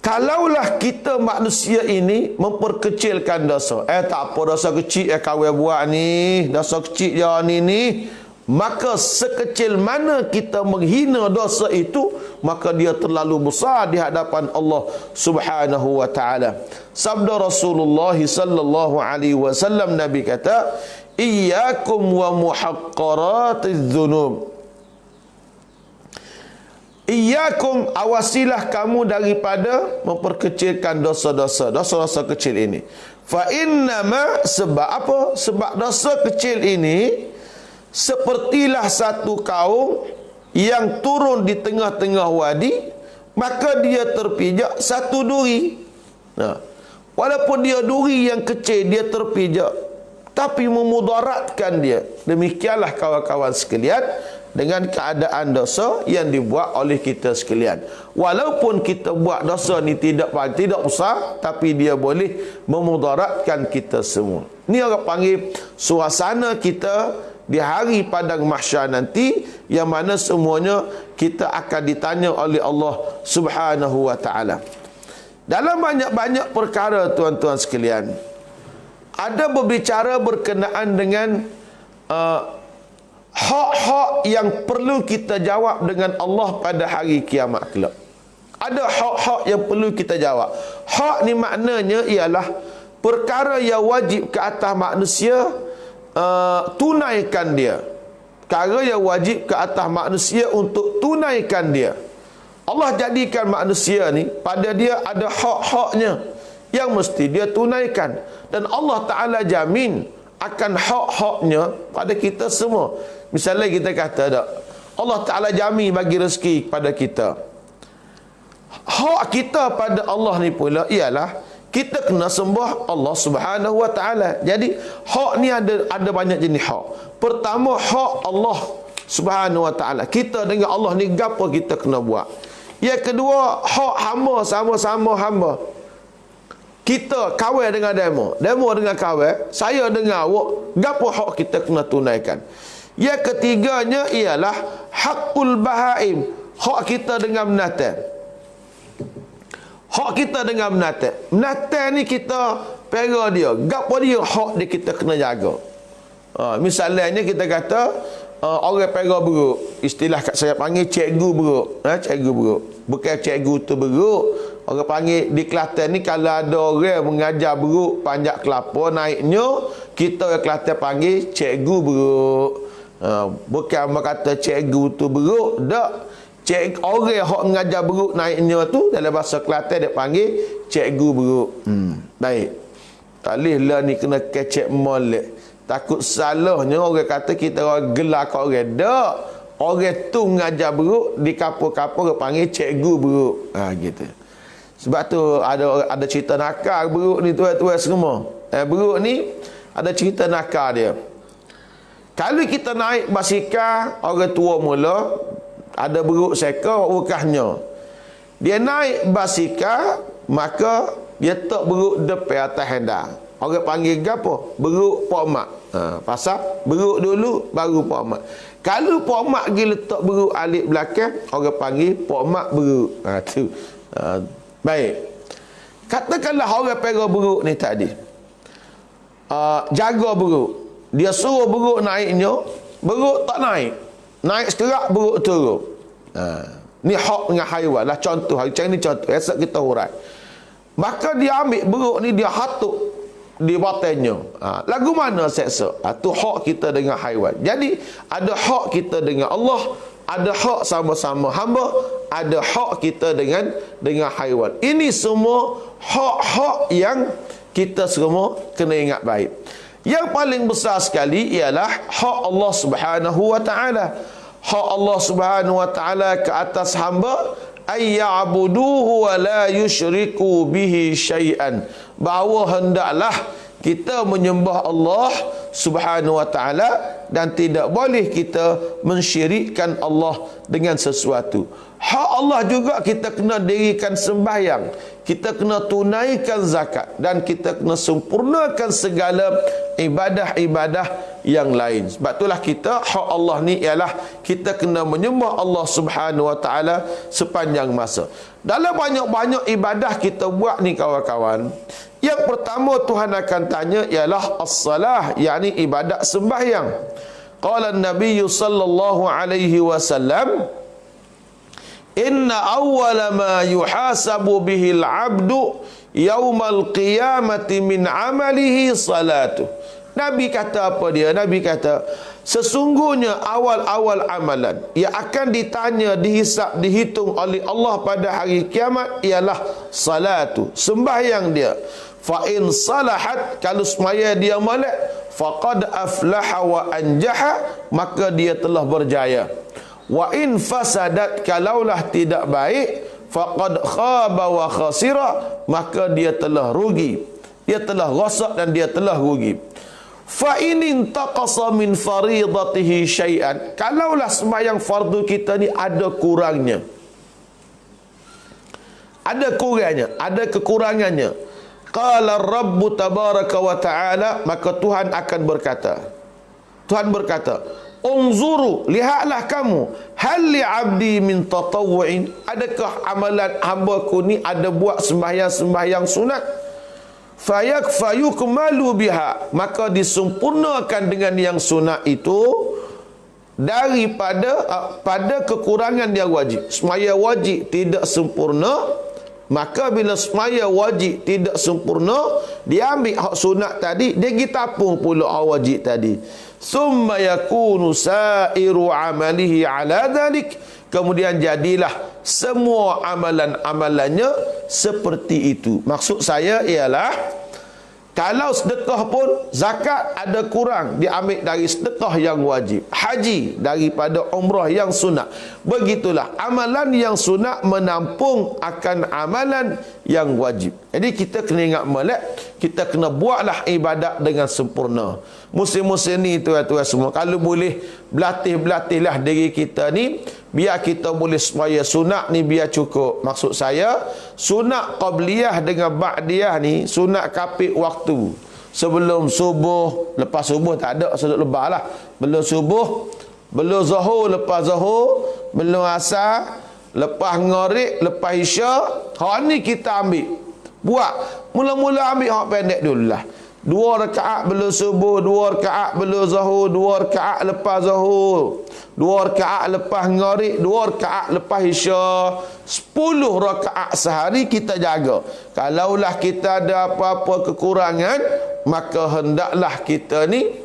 Kalaulah kita manusia ini memperkecilkan dosa, tak apa dosa kecil kawan buat ni, dosa kecil je ni, maka sekecil mana kita menghina dosa itu, maka dia terlalu besar di hadapan Allah Subhanahu wa taala. Sabda Rasulullah sallallahu alaihi wasallam, Nabi kata, "Iyyakum wa muhaqqaratiz dzunub." Iyyakum, awasilah kamu daripada memperkecilkan dosa-dosa kecil ini. Fa innama, sebab apa? Sebab dosa kecil ini sepertilah satu kaum yang turun di tengah-tengah wadi, maka dia terpijak satu duri. Walaupun dia duri yang kecil, dia terpijak, tapi memudaratkan dia. Demikianlah kawan-kawan sekalian dengan keadaan dosa yang dibuat oleh kita sekalian. Walaupun kita buat dosa ni tidak besar, tapi dia boleh memudaratkan kita semua. Ni orang panggil suasana kita di hari padang mahsyar nanti, yang mana semuanya kita akan ditanya oleh Allah Subhanahu wa taala. Dalam banyak-banyak perkara tuan-tuan sekalian, ada berbicara berkenaan dengan hak-hak yang perlu kita jawab dengan Allah pada hari kiamat kelak. Ada hak-hak yang perlu kita jawab. Hak ni maknanya ialah perkara yang wajib ke atas manusia, tunaikan dia. Perkara yang wajib ke atas manusia untuk tunaikan dia. Allah jadikan manusia ni, pada dia ada hak-haknya yang mesti dia tunaikan. Dan Allah Ta'ala jamin akan hak-haknya pada kita semua. Misalnya kita kata tak, Allah Ta'ala jamin bagi rezeki kepada kita. Hak kita pada Allah ni pula ialah kita kena sembah Allah Subhanahu wa taala. Jadi hak ni ada banyak jenis hak. Pertama, hak Allah Subhanahu wa ta'ala. Kita dengan Allah ni gapo kita kena buat. Yang kedua, hak hamba sama-sama hamba. Kita kawal dengan demo dengan kawal, saya dengan awak, gapo hak kita kena tunaikan. Yang ketiganya ialah hakul bahaim, hak kita dengan binatang. Hak kita dengan binatang. Binatang ni kita pera dia, gapo dia hak dia kita kena jaga. Misalnya kita kata orang pera beruk, istilah kat saya panggil cikgu beruk. Cikgu beruk. Bukan cikgu tu beruk. Orang panggil di Kelantan ni kalau ada orang mengajar beruk panjat kelapa naiknya, kita orang Kelantan panggil cikgu beruk. Bukan orang kata cikgu tu beruk, tak. Orang yang mengajar beruk naiknya tu dalam bahasa Kelantan dia panggil cikgu beruk. Baik. Tak boleh lah ni kena kecek molek. Takut salahnya orang kata kita orang gelar kat orang. Tak. Orang tu mengajar beruk, di kapur-kapur dia panggil cikgu beruk. Gitu. Sebab tu ada cerita nakal beruk ni tuan-tuan semua. Beruk ni ada cerita nakal dia. Kalau kita naik basikal, orang tua mula ada beruk seekor ukahnya. Dia naik basikal, maka dia tak beruk depan atas handal. Orang panggil gapo? Beruk pak mak. Pasal beruk dulu baru pak mak. Kalau pak mak pergi letak beruk alik belakang, orang panggil pak mak beruk. Tu. Baik. Katakanlah orang pera beruk ni tadi. Jaga beruk. Dia suruh beruk naiknya, beruk tak naik. Naik sekerak, beruk turun. Ni hak dengan haiwan lah. Contoh, macam ni contoh. Esok kita urai. Maka dia ambil beruk ni, dia hatuk di batannya. Lagu mana seksa? Tu hak kita dengan haiwan. Jadi ada hak kita dengan Allah, ada hak sama-sama hamba, ada hak kita dengan haiwan. Ini semua hak-hak yang kita semua kena ingat baik. Yang paling besar sekali ialah hak Allah Subhanahu wa ta'ala. Hak Allah Subhanahu wa ta'ala ke atas hamba, ayya'buduhu wa la yushriku bihi syai'an. Bahawa hendaklah kita menyembah Allah Subhanahu wa ta'ala dan tidak boleh kita mensyirikkan Allah dengan sesuatu. Hak Allah juga kita kena dirikan sembahyang, kita kena tunaikan zakat, dan kita kena sempurnakan segala ibadah-ibadah yang lain. Sebab itulah kita, hak Allah ni ialah kita kena menyembah Allah Subhanahu wa ta'ala sepanjang masa. Dalam banyak-banyak ibadah kita buat ni kawan-kawan, yang pertama Tuhan akan tanya ialah as-salah, yakni ibadat sembahyang. Qala an-nabiy sallallahu alaihi wasallam, inna awwala ma yuhasabu bihi al-'abdu yaumal qiyamati min 'amalihi salatu. Nabi kata apa dia? Nabi kata, sesungguhnya awal-awal amalan yang akan ditanya, dihisap, dihitung oleh Allah pada hari kiamat ialah salatu, sembahyang dia. Fa in salahat, kalau semaya dia molek, faqad aflaha wa anjaha, maka dia telah berjaya. Wa in fasadat, kalaulah tidak baik, faqad khaba wa khasira, maka dia telah rugi, dia telah rosak dan dia telah rugi. Fa in intaqasa min faridatihi syai'an, kalaulah sembahyang fardu kita ni ada kurangnya, ada kekurangannya, qala Rabbu tabaraka wa ta'ala, maka Tuhan akan berkata, unzuru, lihatlah kamu, hal li 'abdi min tatawwu'in, adakah amalan hamba-Ku ni ada buat sembahyang sunat, fayukmalu biha, maka disempurnakan dengan yang sunat itu daripada pada kekurangan yang wajib. Semaya wajib tidak sempurna, maka bila semaya wajib tidak sempurna, dia ambil hak sunat tadi, dia pergi tapung pula hak wajib tadi. Summa yakunu sa'iru amalihi ala dhalik, kemudian jadilah semua amalan-amalannya seperti itu. Maksud saya ialah Kalau sedekah pun zakat ada kurang, diambil dari sedekah yang wajib. Haji daripada umrah yang sunat. Begitulah amalan yang sunat menampung akan amalan yang wajib. Jadi kita kena ingat molek, kita kena buatlah ibadat dengan sempurna. Musim-musim ni tuan-tuan semua, kalau boleh berlatih-berlatihlah diri kita ni, biar kita boleh supaya sunat ni biar cukup. Maksud saya, sunat qabliyah dengan ba'diyah ni, sunat kapit waktu. Sebelum subuh, lepas subuh tak ada, solat lebah lah. Belum subuh, belum zuhur, lepas zuhur, belum asar, lepas ngorek, lepas isya. Hak ni kita ambil. Buat. Mula-mula ambil hak pendek dulu lah. 2 rakaat belum subuh, 2 rakaat belum zuhur, 2 rakaat lepas zuhur, 2 rakaat lepas ngorek, 2 rakaat lepas isya. 10 rakaat sehari kita jaga. Kalaulah kita ada apa-apa kekurangan, maka hendaklah kita ni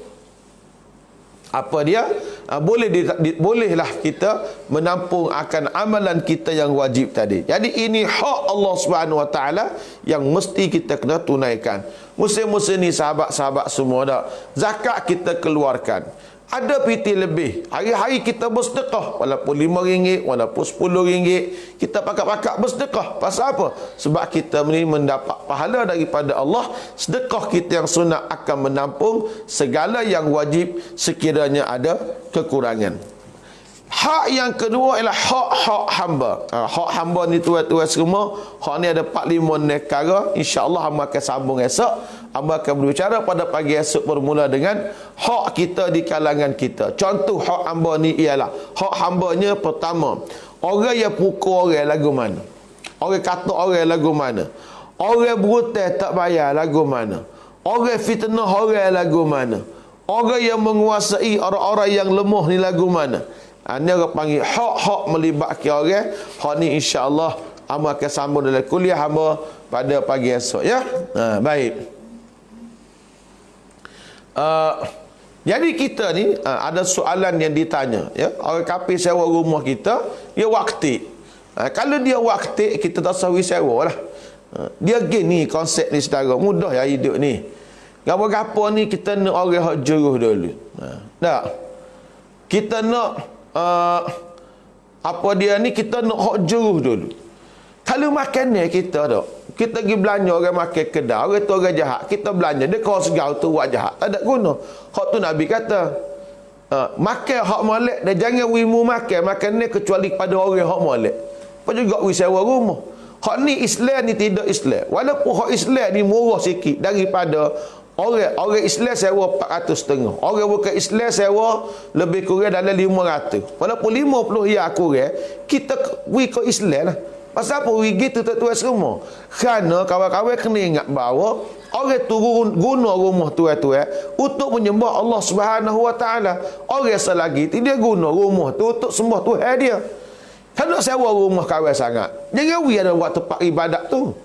bolehlah kita menampung akan amalan kita yang wajib tadi. Jadi ini hak Allah Subhanahu Wa Taala yang mesti kita kena tunaikan. Musim-musim ni sahabat-sahabat semua dah, zakat kita keluarkan. Ada piti lebih. Hari-hari kita bersedekah. Walaupun RM5, walaupun RM10. Kita pakak-pakak bersedekah. Pasal apa? Sebab kita ni mendapat pahala daripada Allah. Sedekah kita yang sunat akan menampung segala yang wajib sekiranya ada kekurangan. Hak yang kedua ialah hak-hak hamba. Hak hamba ni tuan-tuan semua, hak ni ada 4-5 negara. InsyaAllah hamba akan sambung esok. Hamba akan berbicara pada pagi esok bermula dengan hak kita di kalangan kita. Contoh hak hamba ni ialah, hak hambanya pertama, orang yang pukul orang lagu mana? Orang kata orang lagu mana? Orang berhutang tak bayar lagu mana? Orang fitnah orang lagu mana? Orang yang menguasai orang-orang yang lemah ni lagu mana? Ini orang panggil hak-hak melibatkan orang. Hak ni insya-Allah hamba akan sambung dalam kuliah hamba pada pagi esok ya. Baik. Jadi kita ni ada soalan yang ditanya ya. Orang kafir sewa rumah kita, dia wakti. Kalau dia wakti, kita tak usah sewa lah. Dia gini konsep ni saudara, mudah ya hidup ni. Gapo-gapo ni kita nak orang hak juruh dulu. Tak. Kita nak apa dia ni, kita nak hak juruh dulu. Kalau makan ni kita tak, kita pergi belanja orang makan kedai, orang tu orang jahat, kita belanja, dia kau segau tu buat jahat, tak ada guna. Hak tu Nabi kata, makan hak molek, dan jangan wimu makan ni kecuali pada orang hak molek. Apa juga wi sewa rumah. Hak ni Islam ni tidak Islam. Walaupun hak Islam ni murah sikit daripada orang Islam sewa 400.5. Orang bukan Islam sewa lebih kurang dalam 500. Walaupun 50 ya kurang, kita wi ke Islam lah. Pasal apa wi gitu tuan-tuan semua? Kerana kawan-kawan kena ingat bahawa orang tu guna rumah tuan-tuan untuk menyembah Allah Subhanahu Wa Taala. Orang selagi dia guna rumah tu untuk sembah Tuhan dia. Kan nak sewa rumah kawan sangat. Jangan wi ada buat tempat ibadat tu.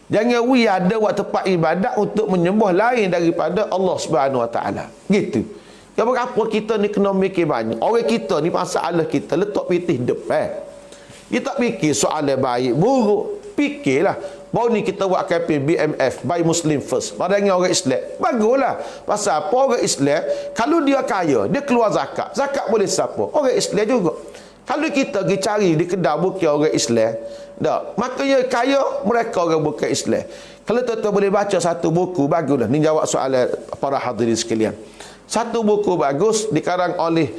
Jangan wi ada buat tempat ibadat untuk menyembah lain daripada Allah Subhanahu Wa Taala. Gitu. Apa kita ni kena mikir banyak. Orang kita ni masalah kita letak pitih depan. Dia tak fikir soalan baik buruk. Fikirlah. Baru ni kita buat kempen BMF, Buy Muslim First. Padahal orang Islam. Baguslah. Pasal apa orang Islam, kalau dia kaya, dia keluar zakat. Zakat boleh siapa? Orang Islam juga. Kalau kita pergi cari di kedai bukan orang Islam, tak. Makanya kaya mereka orang bukan Islam. Kalau tuan-tuan boleh baca satu buku, baguslah. Ni jawab soalan para hadirin sekalian. Satu buku bagus dikarang oleh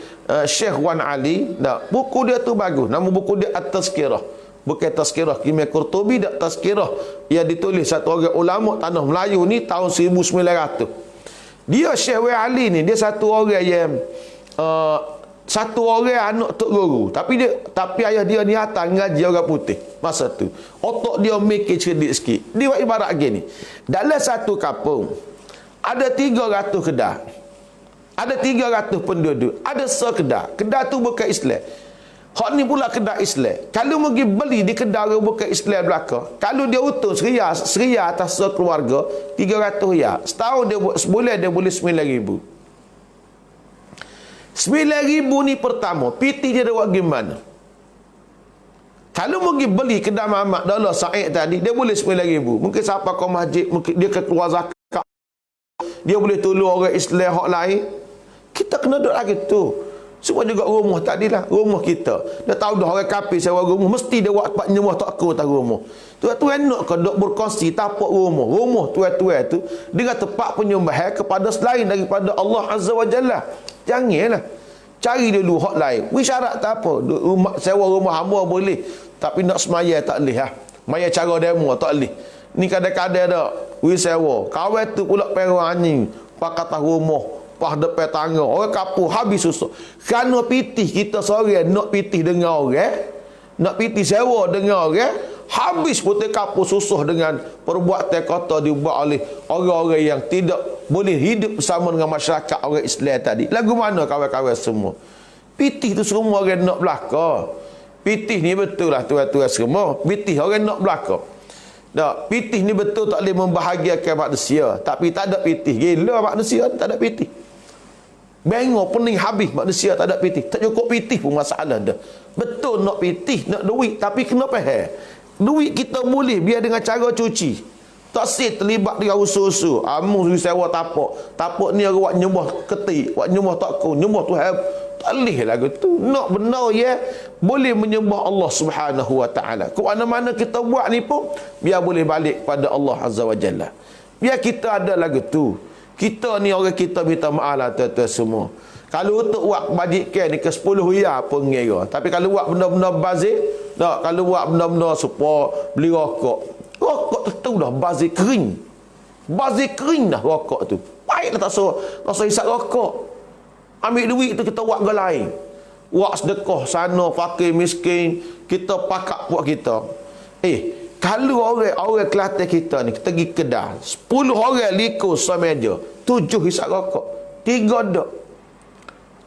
Syekh Wan Ali. Tak. Buku dia tu bagus. Nama buku dia At-Tazkirah. Bukan Tazkirah Kimia Qurtubi, tak Tazkirah. Yang ditulis satu orang ulama tanah Melayu ni tahun 1900. Dia Syekh Wan Ali ni, dia satu orang yang satu orang anak tok guru, tapi ayah dia ni hantar ngaji orang putih masa tu. Otak dia mikir cerdik sikit. Dia buat ibarat gini. Dalam satu kampung ada 300 kedai. Ada 300 penduduk. Ada sekedai. Kedai tu bukan Islam. Hak ni pula kedai Islam. Kalau pergi beli di kedai orang bukan Islam belaka, kalau dia utuh seria atas sekeluarga 300 ya. Setahun dia sebulan dia boleh 9,000. 9,000 ni pertama, piti dia ada buat gimana? Kalau pergi beli kedai Mamat Dollar Said tadi, dia boleh 9,000. Mungkin siapa kau masjid, mungkin dia keluar zakat dia boleh tolong orang Islam hak lain. Kita kena duduk lagi tu. Semua juga rumah tadilah, rumah kita. Dah tahu dah orang kafir sewa rumah, mesti dia buat tempat nyembah tak ke atas rumah. Tuan-tuan nak ke duk berkongsi tapak rumah. Rumah tuan-tuan tu dengan tempat penyembahan kepada selain daripada Allah Azza wa Jalla. Janganlah. Cari dulu hak lain. Syarat tak apa. Rumah, sewa rumah hamba boleh. Tapi nak semaya tak boleh. Maya cara demo tak boleh. Ni kadang-kadang ada. Sewa. Kawan tu pula perang anjing. Pak atas rumah. Pah depan tangga. Orang kapur habis susah. Kerana pitih kita seorang nak pitih dengan orang. Nak pitih sewa dengan orang. Habis putih kapur susah dengan perbuatan kata dibuat oleh orang-orang yang tidak boleh hidup bersama dengan masyarakat orang Islam tadi. Lagu mana kawan-kawan semua? Pitih tu semua orang nak belaka. Pitih ni betul lah tuan-tuan semua. Pitih orang nak belaka. Tak, pitih ni betul tak boleh membahagiakan manusia. Tapi tak ada pitih. Gila manusia tak ada pitih. Bengok pening habis manusia tak ada pitih. Tak cukup pitih pun masalah dah. Betul nak pitih, nak duit. Tapi kena faham. Duit kita boleh biar dengan cara cuci. Tak sih terlibat dengan usul-usul. Amu sewa tapak. Tapak ni orang buat nyembah ketik. Buat nyembah tak kau. Nyembah Tuhan. Tak boleh lagu tu. Nak benar ya. Boleh menyembah Allah Subhanahu wa ta'ala. Ke mana-mana kita buat ni pun. Biar boleh balik pada Allah Azza wa Jalla. Biar kita ada lagu tu. Kita ni orang kita minta maaf lah tuan-tuan semua. Kalau untuk buat bajikan ni ke 10 riyal pun ngira. Tapi kalau buat benda-benda bazir, tak, kalau buat benda-benda supaya beli rokok. Rokok tu dah bazir kering. Bazir kering dah rokok tu. Baiklah tak rasa hisap rokok. Ambil duit tu kita buat ke lain. Buat sedekah sana, fakir miskin, kita pakak buat kita. Kalau orang Kelantan kita ni, kita pergi Kedah, 10 orang likur semeja, 7 hisap rokok, 3 dak.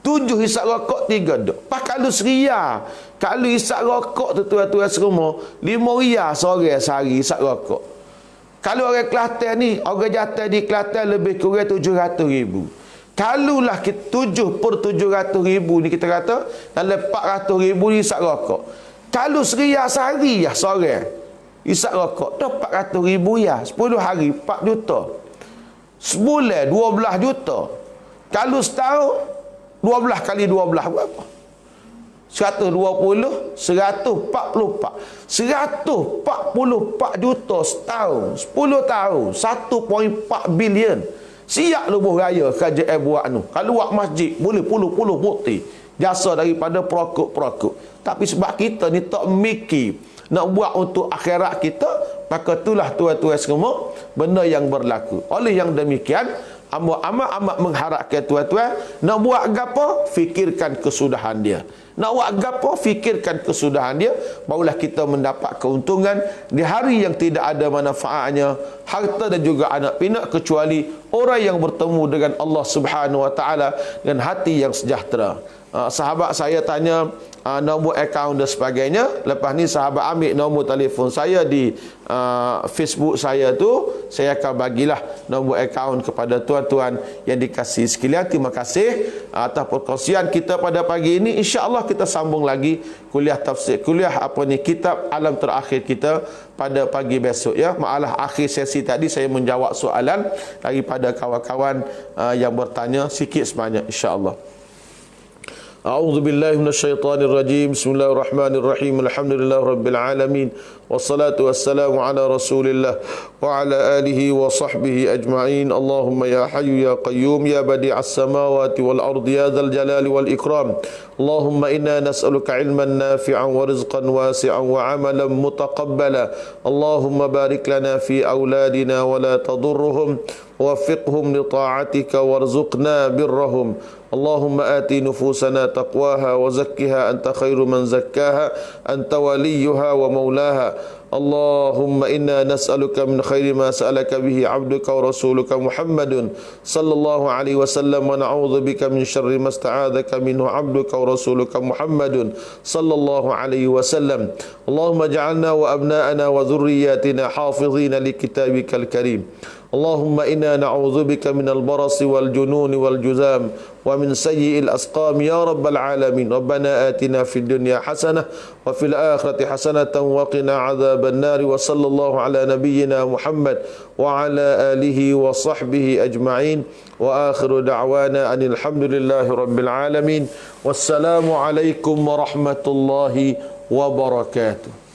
7 hisap rokok, 3 dak. Pas kalau seria, kalau hisap rokok tu tuan-tuan semua, 5 riyal seorang sehari hisap rokok. Kalau orang Kelantan ni, orang jatuh di Kelantan lebih kurang 700,000. Kalulah 7/700,000 ni kita kata, dalam 400,000 ni hisap rokok. Kalau seria sehari ya seorang hisap rokok, dah 400,000 ya. 10 hari 4 juta. Sebulan 12 juta. Kalau setahun 12 kali 12 berapa? 120, 144. 144 juta setahun. 10 tahun 1.4 bilion. Siap lubuh raya kerajaan buat ni. Kalau buat masjid boleh puluh-puluh bukti jasa daripada perokok-perokok. Tapi sebab kita ni tak mikir nak buat untuk akhirat kita, maka itulah tuan-tuan semua benda yang berlaku. Oleh yang demikian, amat mengharapkan tuan-tuan nak buat gapo, fikirkan kesudahan dia. Nak buat gapo, fikirkan kesudahan dia, barulah kita mendapat keuntungan di hari yang tidak ada manfaatnya harta dan juga anak pinak, kecuali orang yang bertemu dengan Allah Subhanahu wa taala dengan hati yang sejahtera. Sahabat saya tanya nombor akaun dan sebagainya. Lepas ni sahabat ambil nombor telefon saya di Facebook saya tu. Saya akan bagilah nombor akaun kepada tuan-tuan yang dikasihi sekalian. Terima kasih atas perkongsian kita pada pagi ini. InsyaAllah kita sambung lagi kuliah tafsir, kitab alam terakhir kita pada pagi besok ya. Malah akhir sesi tadi saya menjawab soalan daripada kawan-kawan yang bertanya sikit sebanyak, insya-Allah. A'udzu billahi minasyaitonir rajim. Bismillahirrahmanirrahim. Alhamdulillahirabbil alamin. Wassalatu wassalamu ala Rasulillah wa ala alihi wa sahbihi ajma'in. Allahumma ya hayyu ya qayyum ya badi'as samawati wal ardi ya dzal jalali wal ikram. Allahumma inna nas'aluka ilman nafi'an wa rizqan wasi'an wa 'amalan mutaqabbala. Allahumma barik lana fi auladina wa la tadurruhum ووفقهم لطاعتك وارزقنا برهم. اللهم آت نفوسنا تقواها وزكها أنت خير من زكاها أنت وليها ومولاها. اللهم إنا نسألك من خير ما سألك به عبدك ورسولك محمد صلى الله عليه وسلم ونعوذ بك من شر ما استعاذك منه عبدك ورسولك محمد صلى الله عليه وسلم. اللهم اجعلنا وأبناءنا وذرياتنا حافظين لكتابك الكريم. اللهم إنا نعوذ بك من البرص والجنون والجذام wa min sayyi'il asqam ya rabbal alamin. Rabbana atina fid dunya hasanah wa fil akhirati hasanatan wa qina adzaban nar. Wa sallallahu ala nabiyyina Muhammad wa ala alihi wa sahbihi ajma'in. Wa akhiru da'wana anil hamdulillahi rabbil alamin. Wassalamu alaikum warahmatullahi wabarakatuh.